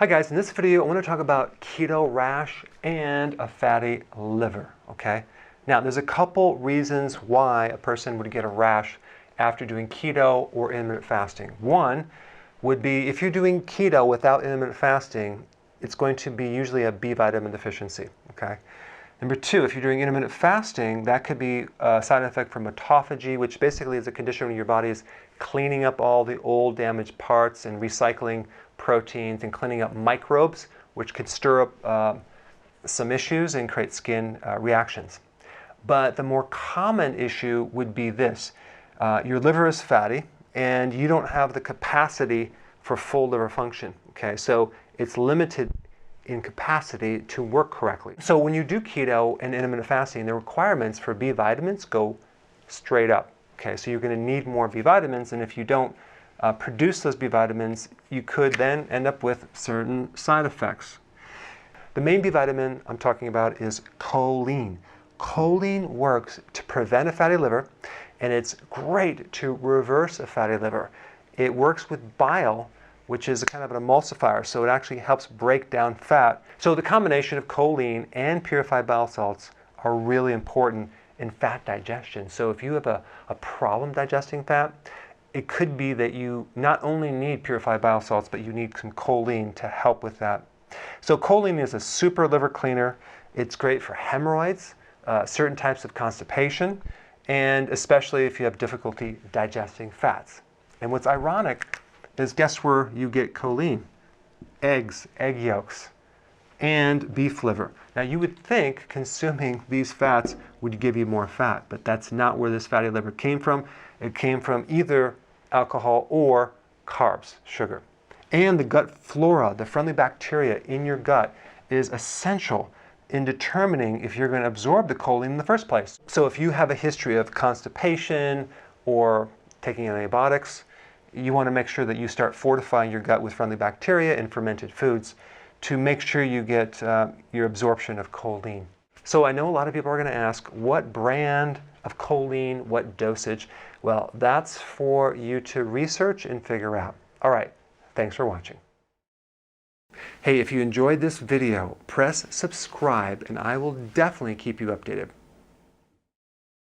Hi guys, in this video I want to talk about keto rash and a fatty liver, okay? Now there's a couple reasons why a person would get a rash after doing keto or intermittent fasting. One would be if you're doing keto without intermittent fasting, it's going to be usually a B vitamin deficiency, okay? Number two, if you're doing intermittent fasting, that could be a side effect from autophagy, which basically is a condition where your body is cleaning up all the old damaged parts and recycling proteins and cleaning up microbes, which could stir up some issues and create skin reactions. But the more common issue would be this. Your liver is fatty and you don't have the capacity for full liver function, okay? So it's limited in capacity to work correctly. So when you do keto and intermittent fasting, the requirements for B vitamins go straight up. Okay, so you're going to need more B vitamins, and if you don't produce those B vitamins, you could then end up with certain side effects. The main B vitamin I'm talking about is choline. Choline works to prevent a fatty liver, and it's great to reverse a fatty liver. It works with bile, which is a kind of an emulsifier, so it actually helps break down fat. So the combination of choline and purified bile salts are really important in fat digestion. So if you have a problem digesting fat, it could be that you not only need purified bile salts, but you need some choline to help with that. So choline is a super liver cleaner. It's great for hemorrhoids, certain types of constipation, and especially if you have difficulty digesting fats. And what's ironic is, guess where you get choline? Eggs, egg yolks, and beef liver. Now you would think consuming these fats would give you more fat, but that's not where this fatty liver came from. It came from either alcohol or carbs, sugar. And the gut flora, the friendly bacteria in your gut, is essential in determining if you're going to absorb the choline in the first place. So if you have a history of constipation or taking antibiotics, you want to make sure that you start fortifying your gut with friendly bacteria and fermented foods to make sure you get your absorption of choline. So I know a lot of people are going to ask, what brand of choline, what dosage? Well, that's for you to research and figure out. All right, thanks for watching. Hey, if you enjoyed this video, press subscribe and I will definitely keep you updated.